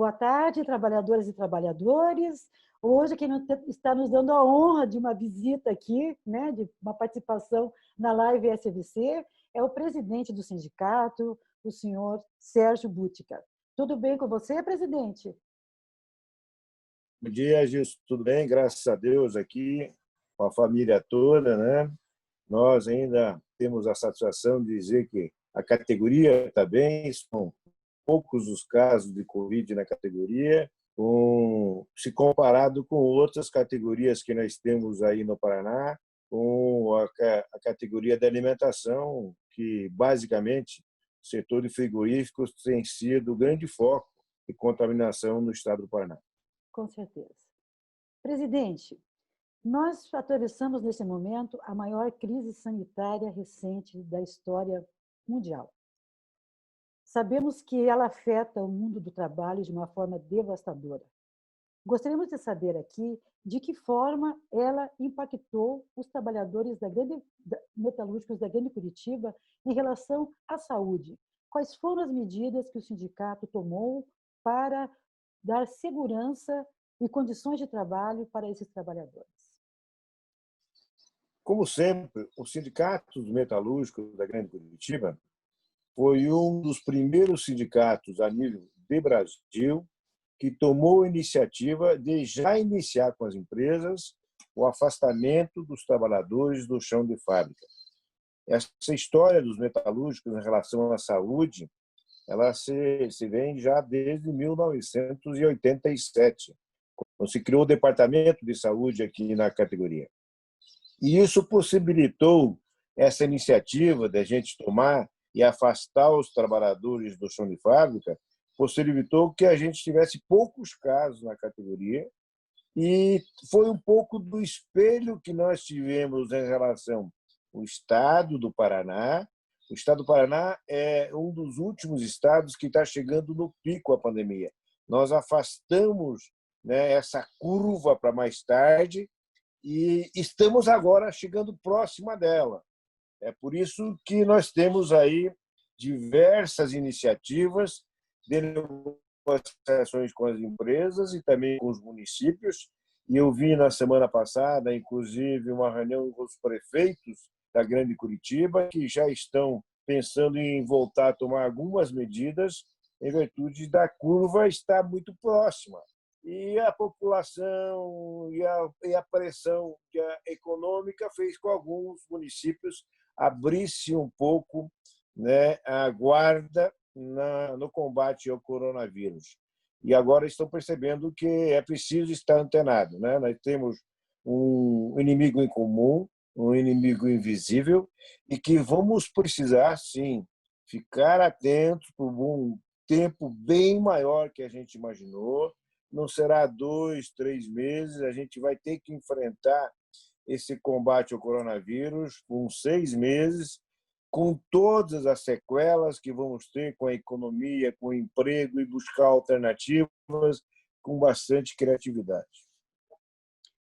Boa tarde, trabalhadoras e trabalhadores. Hoje, quem está nos dando a honra de uma visita aqui, né, de uma participação na live SVC, é o presidente do sindicato, o senhor Sérgio Bútica. Tudo bem com você, presidente? Bom dia, Gilson. Tudo bem? Graças a Deus aqui, com a família toda, né? Nós ainda temos a satisfação de dizer que a categoria está bem, são poucos os casos de Covid na categoria, se comparado com outras categorias que nós temos aí no Paraná, com a categoria da alimentação, que basicamente o setor de frigoríficos tem sido o grande foco de contaminação no estado do Paraná. Com certeza. Presidente, nós atravessamos nesse momento a maior crise sanitária recente da história mundial. Sabemos que ela afeta o mundo do trabalho de uma forma devastadora. Gostaríamos de saber aqui de que forma ela impactou os trabalhadores metalúrgicos da Grande Curitiba em relação à saúde. Quais foram as medidas que o sindicato tomou para dar segurança e condições de trabalho para esses trabalhadores? Como sempre, o Sindicato dos Metalúrgicos da Grande Curitiba foi um dos primeiros sindicatos a nível de Brasil que tomou a iniciativa de já iniciar com as empresas o afastamento dos trabalhadores do chão de fábrica. Essa história dos metalúrgicos em relação à saúde, ela se vem já desde 1987, quando se criou o Departamento de Saúde aqui na categoria. E isso possibilitou essa iniciativa de a gente tomar e afastar os trabalhadores do chão de fábrica, possibilitou que a gente tivesse poucos casos na categoria, e foi um pouco do espelho que nós tivemos em relação ao estado do Paraná. O estado do Paraná é um dos últimos estados que está chegando no pico da pandemia. Nós afastamos, né, essa curva para mais tarde e estamos agora chegando próxima dela. É por isso que nós temos aí diversas iniciativas de negociações com as empresas e também com os municípios. E eu vi na semana passada, inclusive, uma reunião com os prefeitos da Grande Curitiba, que já estão pensando em voltar a tomar algumas medidas em virtude da curva estar muito próxima. E a população e a pressão econômica fez com que alguns municípios abrissem um pouco, né, a guarda no combate ao coronavírus. E agora estão percebendo que é preciso estar antenado, né? Nós temos um inimigo em comum, um inimigo invisível, e que vamos precisar, sim, ficar atentos por um tempo bem maior que a gente imaginou. Não será 2, 3 meses, a gente vai ter que enfrentar esse combate ao coronavírus com 6 meses, com todas as sequelas que vamos ter com a economia, com o emprego, e buscar alternativas com bastante criatividade.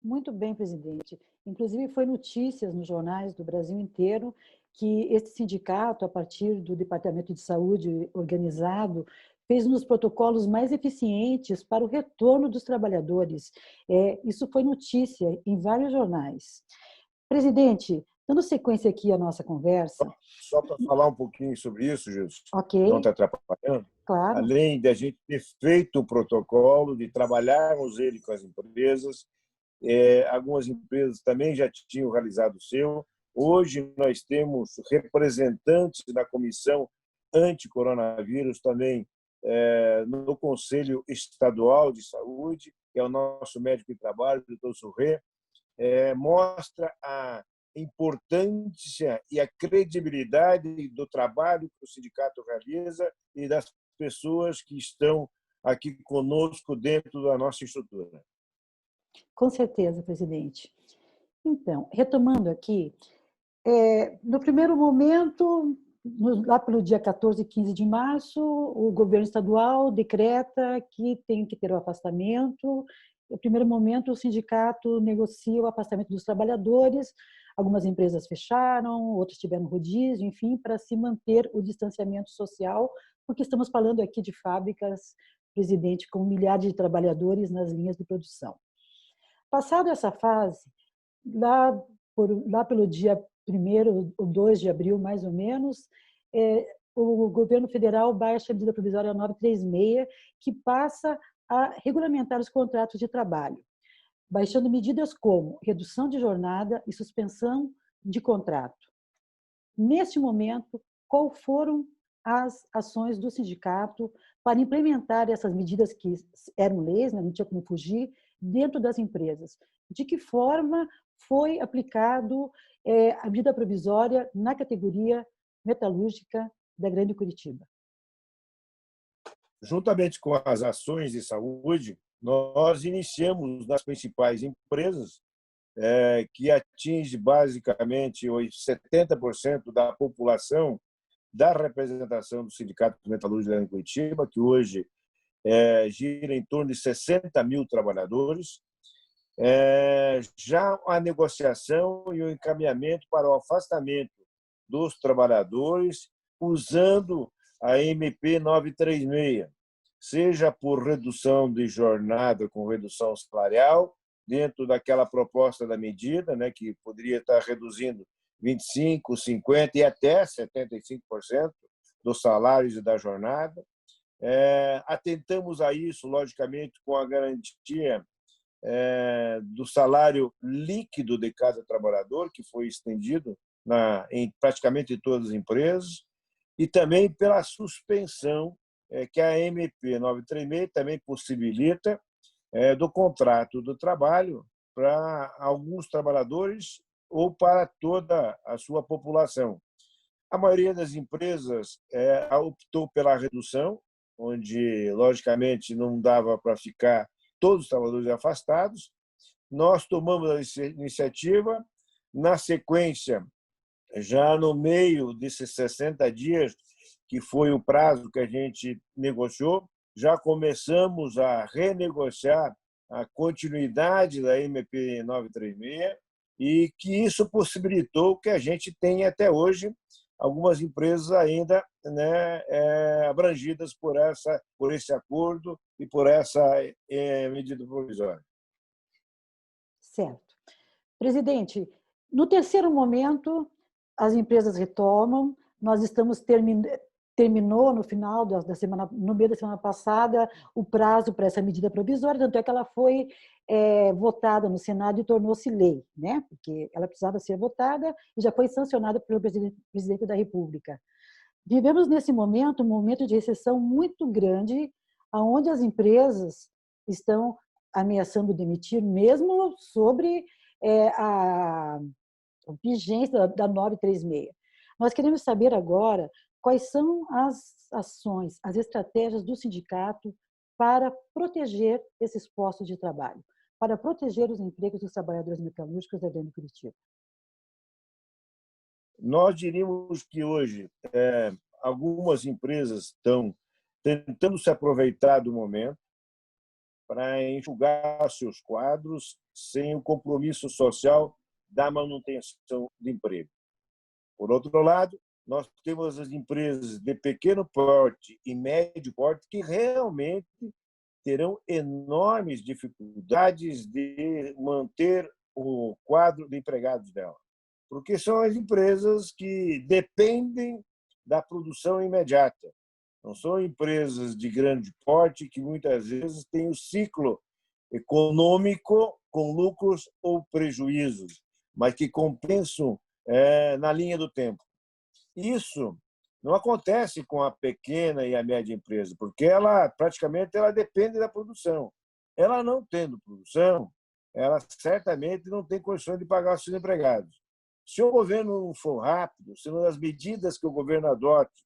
Muito bem, presidente. Inclusive, foi notícias nos jornais do Brasil inteiro que esse sindicato, a partir do Departamento de Saúde organizado, fez um dos protocolos mais eficientes para o retorno dos trabalhadores. Isso foi notícia em vários jornais. Presidente, dando sequência aqui à nossa conversa... Só para falar um pouquinho sobre isso, Gilson, Ok. Não está atrapalhando? Claro. Além de a gente ter feito o protocolo, de trabalharmos ele com as empresas, algumas empresas também já tinham realizado o seu. Hoje nós temos representantes da Comissão Anti-Coronavírus também no Conselho Estadual de Saúde, que é o nosso médico de trabalho, o doutor Surré, mostra a importância e a credibilidade do trabalho que o sindicato realiza e das pessoas que estão aqui conosco dentro da nossa estrutura. Com certeza, presidente. Então, retomando aqui, no primeiro momento, lá pelo dia 14 e 15 de março, o governo estadual decreta que tem que ter o afastamento. No primeiro momento, o sindicato negocia o afastamento dos trabalhadores, algumas empresas fecharam, outras tiveram rodízio, enfim, para se manter o distanciamento social, porque estamos falando aqui de fábricas presidente, com milhares de trabalhadores nas linhas de produção. Passado essa fase, lá pelo dia 1º ou 2 de abril, mais ou menos, o governo federal baixa a medida provisória 936, que passa a regulamentar os contratos de trabalho, baixando medidas como redução de jornada e suspensão de contrato. Neste momento, quais foram as ações do sindicato para implementar essas medidas que eram leis, não tinha como fugir, dentro das empresas? De que forma foi aplicado a medida provisória na categoria metalúrgica da Grande Curitiba? Juntamente com as ações de saúde, nós iniciamos nas principais empresas, que atinge basicamente 70% da população da representação do Sindicato Metalúrgico de Curitiba, que hoje gira em torno de 60 mil trabalhadores, já a negociação e o encaminhamento para o afastamento dos trabalhadores usando a MP 936, seja por redução de jornada com redução salarial, dentro daquela proposta da medida, né, que poderia estar reduzindo 25%, 50% e até 75% dos salários e da jornada. Atentamos a isso, logicamente, com a garantia do salário líquido de cada trabalhador, que foi estendido em praticamente todas as empresas, e também pela suspensão que a MP 936 também possibilita do contrato do trabalho para alguns trabalhadores ou para toda a sua população. A maioria das empresas optou pela redução, onde, logicamente, não dava para ficar todos os trabalhadores afastados. Nós tomamos a iniciativa, na sequência, já no meio desses 60 dias, que foi o prazo que a gente negociou, já começamos a renegociar a continuidade da MP 936 e que isso possibilitou que a gente tenha até hoje algumas empresas ainda, né, abrangidas por esse acordo e por essa medida provisória. Certo. Presidente, no terceiro momento, as empresas retomam, nós estamos terminou no final da semana, no meio da semana passada, o prazo para essa medida provisória, tanto é que ela foi votada no Senado e tornou-se lei, né? Porque ela precisava ser votada e já foi sancionada pelo presidente da República. Vivemos nesse momento um momento de recessão muito grande, onde as empresas estão ameaçando demitir, mesmo sobre a vigência da 936. Nós queremos saber agora quais são as ações, as estratégias do sindicato para proteger esses postos de trabalho, para proteger os empregos dos trabalhadores metalúrgicos da Grande Curitiba. Nós diríamos que hoje algumas empresas estão tentando se aproveitar do momento para enxugar seus quadros sem o compromisso social da manutenção de emprego. Por outro lado, nós temos as empresas de pequeno porte e médio porte que realmente terão enormes dificuldades de manter o quadro de empregados dela, porque são as empresas que dependem da produção imediata. Não são empresas de grande porte que muitas vezes têm o ciclo econômico com lucros ou prejuízos, mas que compensam na linha do tempo. Isso não acontece com a pequena e a média empresa, porque ela praticamente depende da produção. Ela não tendo produção, ela certamente não tem condições de pagar os seus empregados. Se o governo não for rápido, se uma das medidas que o governo adote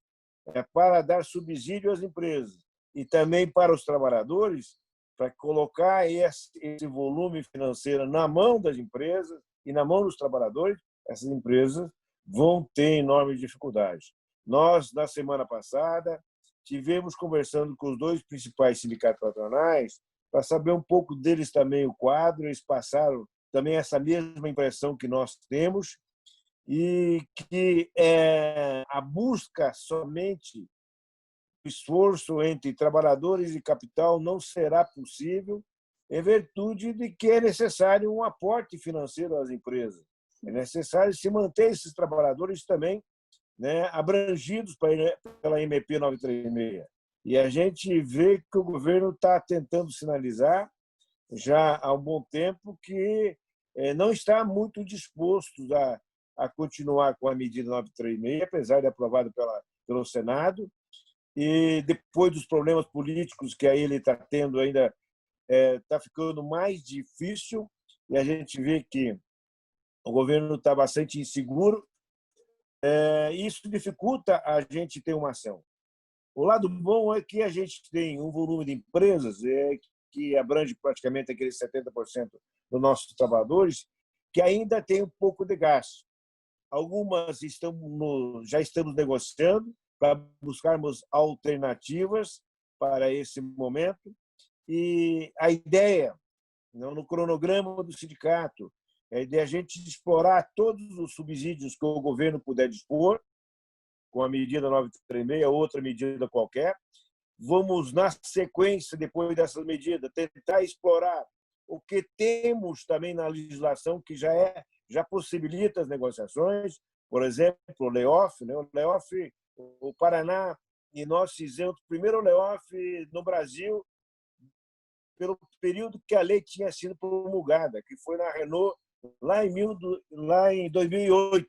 para dar subsídio às empresas e também para os trabalhadores, para colocar esse volume financeiro na mão das empresas e na mão dos trabalhadores, essas empresas vão ter enormes dificuldades. Nós, na semana passada, tivemos conversando com os dois principais sindicatos patronais para saber um pouco deles também o quadro, eles passaram também essa mesma impressão que nós temos e que a busca somente esforço entre trabalhadores e capital não será possível em virtude de que é necessário um aporte financeiro às empresas. É necessário se manter esses trabalhadores também, né, abrangidos pela MP 936. E a gente vê que o governo está tentando sinalizar já há um bom tempo que não está muito disposto a continuar com a medida 936, apesar de aprovada pelo Senado. E depois dos problemas políticos que aí ele está tendo ainda, está ficando mais difícil, e a gente vê que o governo está bastante inseguro. Isso dificulta a gente ter uma ação. O lado bom é que a gente tem um volume de empresas que abrange praticamente aqueles 70% dos nossos trabalhadores, que ainda tem um pouco de gasto. Algumas já estamos negociando para buscarmos alternativas para esse momento. E a ideia, no cronograma do sindicato, é de a gente explorar todos os subsídios que o governo puder dispor, com a medida 936, outra medida qualquer. Vamos, na sequência, depois dessas medidas, tentar explorar o que temos também na legislação, que já possibilita as negociações, por exemplo, o layoff. Né? O layoff, o Paraná, e nós fizemos o primeiro layoff no Brasil pelo período que a lei tinha sido promulgada, que foi na Renault, lá em 2008.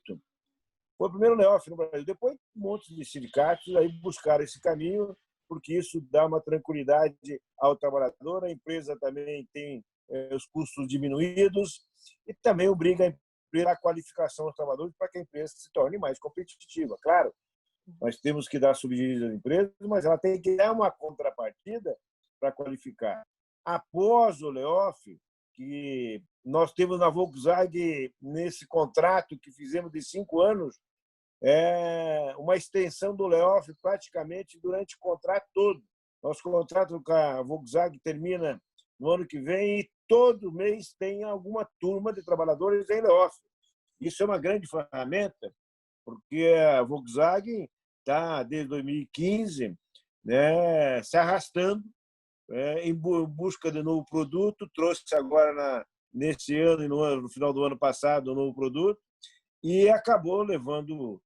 Foi o primeiro layoff no Brasil. Depois, um monte de sindicatos aí buscaram esse caminho, porque isso dá uma tranquilidade ao trabalhador, a empresa também tem os custos diminuídos e também obriga a empresa a qualificação dos trabalhadores para que a empresa se torne mais competitiva. Claro, nós temos que dar subsídios às empresas, mas ela tem que dar uma contrapartida para qualificar. Após o layoff, que nós temos na Volkswagen, nesse contrato que fizemos de 5 anos, uma extensão do layoff praticamente durante o contrato todo. Nosso contrato com a Volkswagen termina no ano que vem e todo mês tem alguma turma de trabalhadores em layoff. Isso é uma grande ferramenta, porque a Volkswagen está, desde 2015, né, se arrastando em busca de novo produto, trouxe agora nesse ano e no final do ano passado um novo produto e acabou levando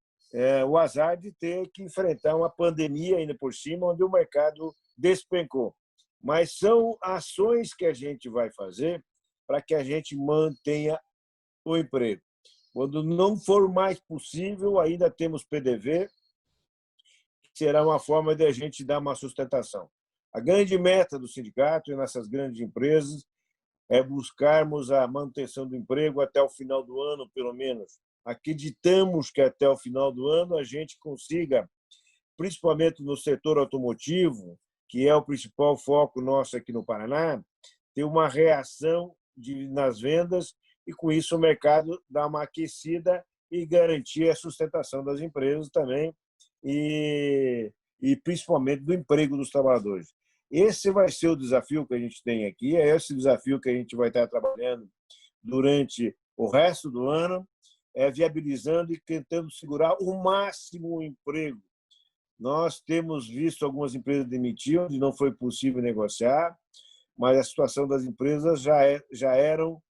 o azar de ter que enfrentar uma pandemia ainda por cima, onde o mercado despencou. Mas são ações que a gente vai fazer para que a gente mantenha o emprego. Quando não for mais possível, ainda temos PDV, que será uma forma de a gente dar uma sustentação. A grande meta do sindicato e nessas grandes empresas é buscarmos a manutenção do emprego até o final do ano, pelo menos. Acreditamos que até o final do ano a gente consiga, principalmente no setor automotivo, que é o principal foco nosso aqui no Paraná, ter uma reação nas vendas e, com isso, o mercado dar uma aquecida e garantir a sustentação das empresas também e principalmente do emprego dos trabalhadores. Esse vai ser o desafio que a gente tem aqui, é esse desafio que a gente vai estar trabalhando durante o resto do ano, viabilizando e tentando segurar o máximo o emprego. Nós temos visto algumas empresas demitir, onde não foi possível negociar, mas a situação das empresas já eram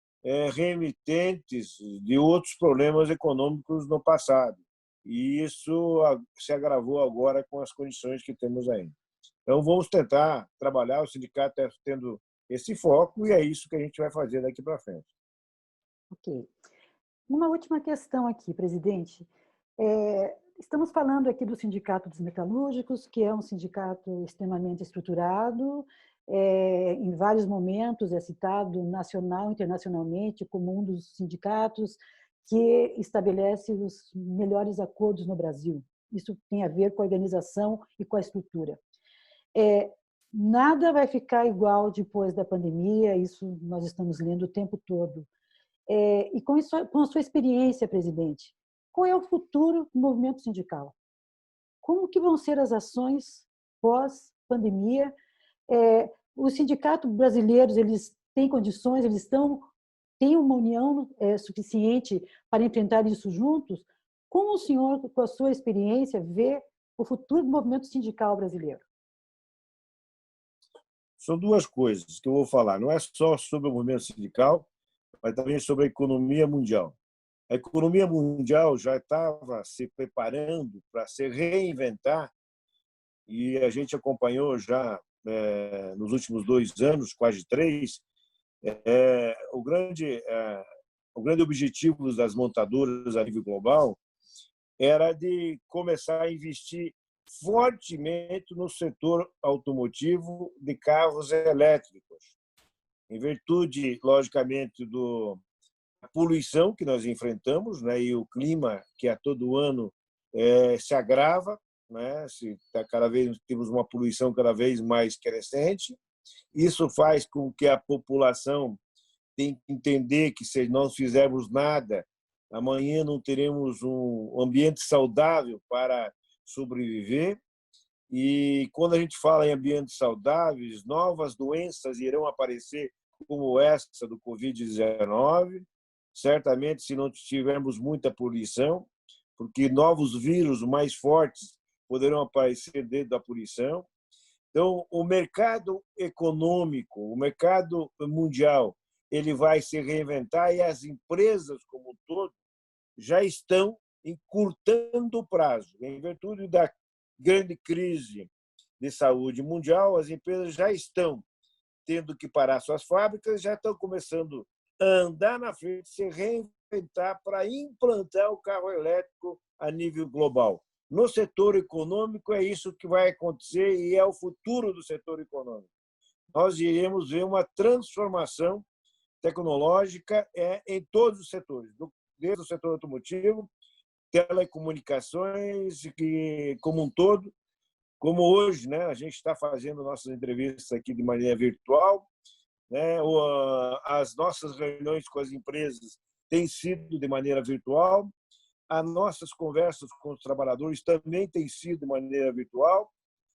remitentes de outros problemas econômicos no passado. E isso se agravou agora com as condições que temos ainda. Então, vamos tentar trabalhar, o sindicato está tendo esse foco e é isso que a gente vai fazer daqui para frente. Ok. Uma última questão aqui, presidente. Estamos falando aqui do Sindicato dos Metalúrgicos, que é um sindicato extremamente estruturado, em vários momentos é citado nacional e internacionalmente como um dos sindicatos que estabelece os melhores acordos no Brasil. Isso tem a ver com a organização e com a estrutura. Nada vai ficar igual depois da pandemia, isso nós estamos lendo o tempo todo. E com a sua experiência, presidente, qual é o futuro do movimento sindical? Como que vão ser as ações pós-pandemia? Os sindicatos brasileiros, eles têm condições, têm uma união suficiente para enfrentar isso juntos? Como o senhor, com a sua experiência, vê o futuro do movimento sindical brasileiro? São duas coisas que eu vou falar. Não é só sobre o movimento sindical, mas também sobre a economia mundial. A economia mundial já estava se preparando para se reinventar e a gente acompanhou já nos últimos 2 anos, quase 3, o grande objetivo das montadoras a nível global era de começar a investir fortemente no setor automotivo de carros elétricos, em virtude, logicamente, da poluição que nós enfrentamos, né, e o clima que a todo ano se agrava, né, cada vez temos uma poluição cada vez mais crescente. Isso faz com que a população tenha que entender que se nós fizermos nada, amanhã não teremos um ambiente saudável para sobreviver. E quando a gente fala em ambientes saudáveis, novas doenças irão aparecer, como essa do Covid-19, certamente se não tivermos muita poluição, porque novos vírus mais fortes poderão aparecer dentro da poluição. Então, o mercado econômico, o mercado mundial, ele vai se reinventar e as empresas como um todo já estão encurtando o prazo. Em virtude da grande crise de saúde mundial, as empresas já estão tendo que parar suas fábricas, já estão começando a andar na frente, se reinventar para implantar o carro elétrico a nível global. No setor econômico, é isso que vai acontecer e é o futuro do setor econômico. Nós iremos ver uma transformação tecnológica em todos os setores, desde o setor automotivo, telecomunicações, como um todo, como hoje, né, a gente está fazendo nossas entrevistas aqui de maneira virtual, né, as nossas reuniões com as empresas têm sido de maneira virtual, as nossas conversas com os trabalhadores também têm sido de maneira virtual.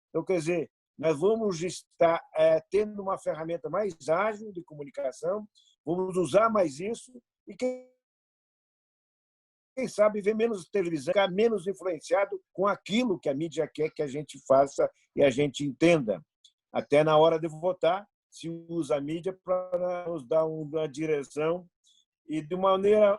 Então, quer dizer, nós vamos estar tendo uma ferramenta mais ágil de comunicação, vamos usar mais isso e quem sabe ver menos televisão, ficar menos influenciado com aquilo que a mídia quer que a gente faça e a gente entenda. Até na hora de votar, se usa a mídia para nos dar uma direção e, de maneira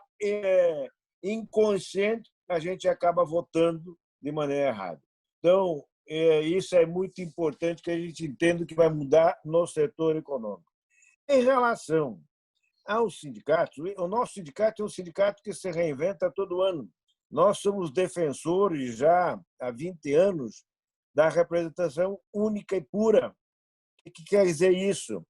inconsciente, a gente acaba votando de maneira errada. Então, isso é muito importante que a gente entenda que vai mudar no setor econômico. Em relação aos sindicatos, o nosso sindicato é um sindicato que se reinventa todo ano. Nós somos defensores já há 20 anos da representação única e pura. O que quer dizer isso?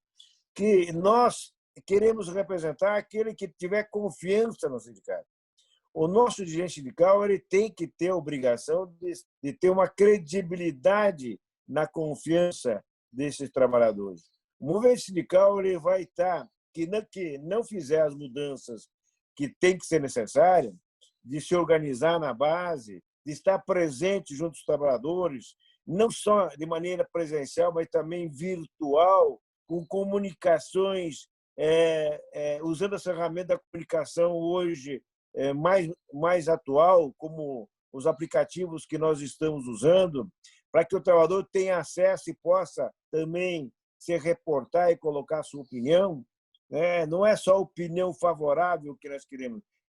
Que nós queremos representar aquele que tiver confiança no sindicato. O nosso dirigente sindical ele tem que ter a obrigação de ter uma credibilidade na confiança desses trabalhadores. O movimento sindical ele vai estar, que não fizer as mudanças que tem que ser necessárias, de se organizar na base, de estar presente junto aos trabalhadores, não só de maneira presencial, mas também virtual, com comunicações, usando essa ferramenta da comunicação hoje mais atual, como os aplicativos que nós estamos usando, para que o trabalhador tenha acesso e possa também se reportar e colocar a sua opinião. Não é só a opinião favorável que nós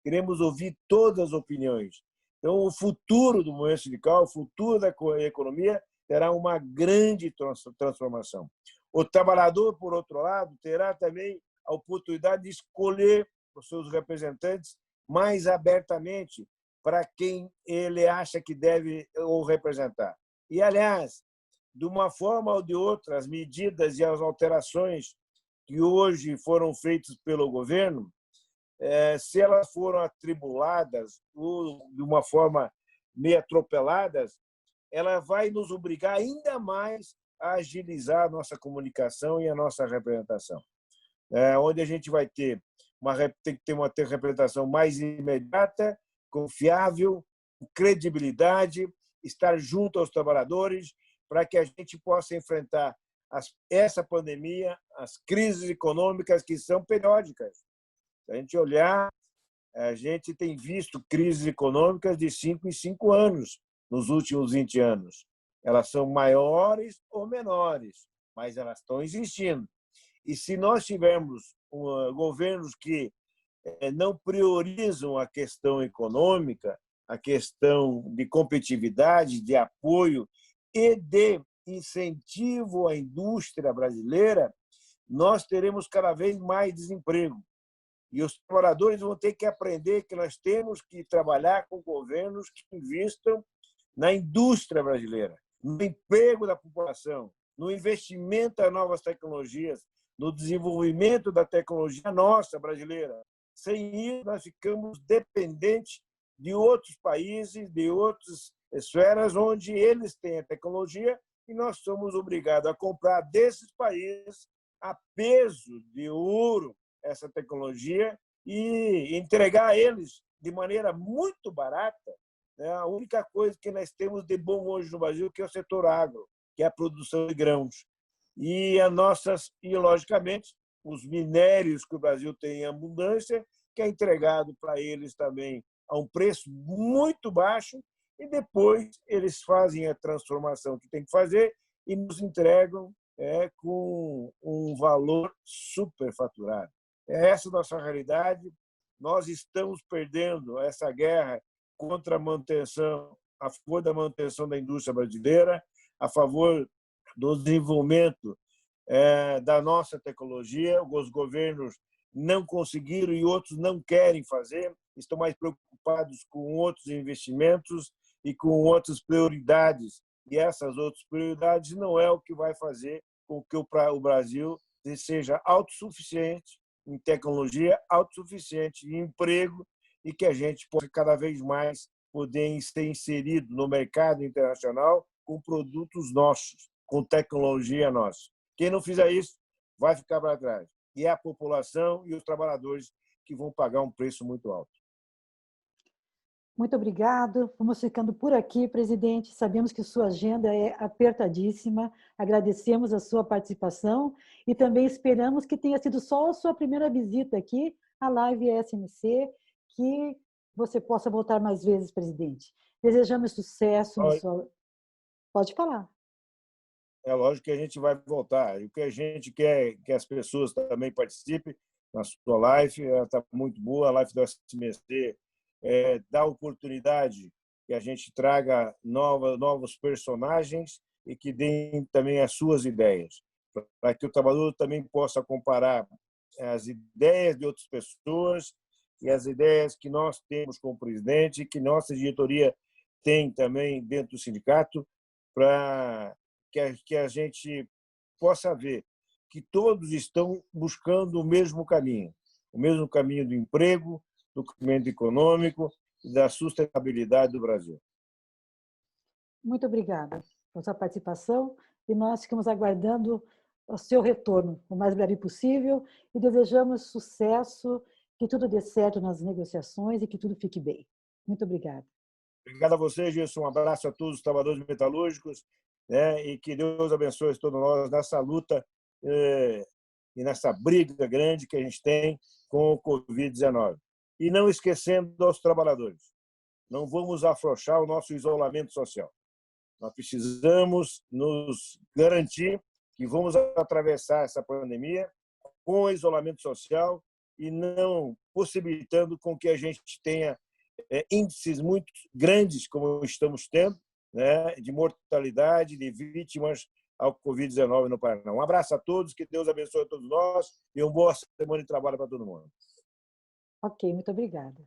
queremos ouvir todas as opiniões. Então, o futuro do movimento sindical, o futuro da economia, terá uma grande transformação. O trabalhador, por outro lado, terá também a oportunidade de escolher os seus representantes mais abertamente para quem ele acha que deve o representar. E, aliás, de uma forma ou de outra, as medidas e as alterações que hoje foram feitas pelo governo, se elas foram atribuladas ou de uma forma meio atropeladas, ela vai nos obrigar ainda mais a agilizar a nossa comunicação e a nossa representação. Onde a gente vai tem que ter uma representação mais imediata, confiável, com credibilidade, estar junto aos trabalhadores para que a gente possa enfrentar essa pandemia, as crises econômicas que são periódicas. Se a gente olhar, a gente tem visto crises econômicas de 5 em 5 anos. nos últimos 20 anos. Elas são maiores ou menores, mas elas estão existindo. E se nós tivermos governos que não priorizam a questão econômica, a questão de competitividade, de apoio e de incentivo à indústria brasileira, nós teremos cada vez mais desemprego. E os trabalhadores vão ter que aprender que nós temos que trabalhar com governos que investam na indústria brasileira, no emprego da população, no investimento em novas tecnologias, no desenvolvimento da tecnologia nossa brasileira. Sem isso, nós ficamos dependentes de outros países, de outras esferas onde eles têm a tecnologia e nós somos obrigados a comprar desses países a peso de ouro essa tecnologia e entregar a eles de maneira muito barata. A única coisa que nós temos de bom hoje no Brasil que é o setor agro, que é a produção de grãos. E logicamente, os minérios que o Brasil tem em abundância, que é entregado para eles também a um preço muito baixo, e depois eles fazem a transformação que tem que fazer e nos entregam com um valor superfaturado. Essa é a nossa realidade. Nós estamos perdendo essa guerra contra a manutenção, a favor da manutenção da indústria brasileira, a favor do desenvolvimento da nossa tecnologia. Os governos não conseguiram e outros não querem fazer, estão mais preocupados com outros investimentos e com outras prioridades. E essas outras prioridades não é o que vai fazer com que o Brasil seja autossuficiente em tecnologia, autossuficiente em emprego e que a gente possa cada vez mais poder ser inserido no mercado internacional com produtos nossos, com tecnologia nossa. Quem não fizer isso vai ficar para trás. E é a população e os trabalhadores que vão pagar um preço muito alto. Muito obrigado. Vamos ficando por aqui, presidente. Sabemos que sua agenda é apertadíssima. Agradecemos a sua participação e também esperamos que tenha sido só a sua primeira visita aqui à Live SMC, que você possa voltar mais vezes, presidente. Desejamos sucesso na sua... Pode falar. É lógico que a gente vai voltar. E o que a gente quer é que as pessoas também participem na sua live. Ela está muito boa, a live do SMC dá oportunidade que a gente traga novos personagens e que deem também as suas ideias, para que o trabalhador também possa comparar as ideias de outras pessoas e as ideias que nós temos como presidente, que nossa diretoria tem também dentro do sindicato, para que a gente possa ver que todos estão buscando o mesmo caminho do emprego, do crescimento econômico e da sustentabilidade do Brasil. Muito obrigada pela sua participação e nós ficamos aguardando o seu retorno o mais breve possível e desejamos sucesso, que tudo dê certo nas negociações e que tudo fique bem. Muito obrigada. Obrigado a vocês, Gilson. Um abraço a todos os trabalhadores metalúrgicos, e que Deus abençoe todos nós nessa luta e nessa briga grande que a gente tem com o Covid-19. E não esquecendo dos trabalhadores, não vamos afrouxar o nosso isolamento social. Nós precisamos nos garantir que vamos atravessar essa pandemia com isolamento social e não possibilitando com que a gente tenha índices muito grandes, como estamos tendo, de mortalidade, de vítimas ao Covid-19 no Paraná. Um abraço a todos, que Deus abençoe a todos nós e uma boa semana de trabalho para todo mundo. Ok, muito obrigada.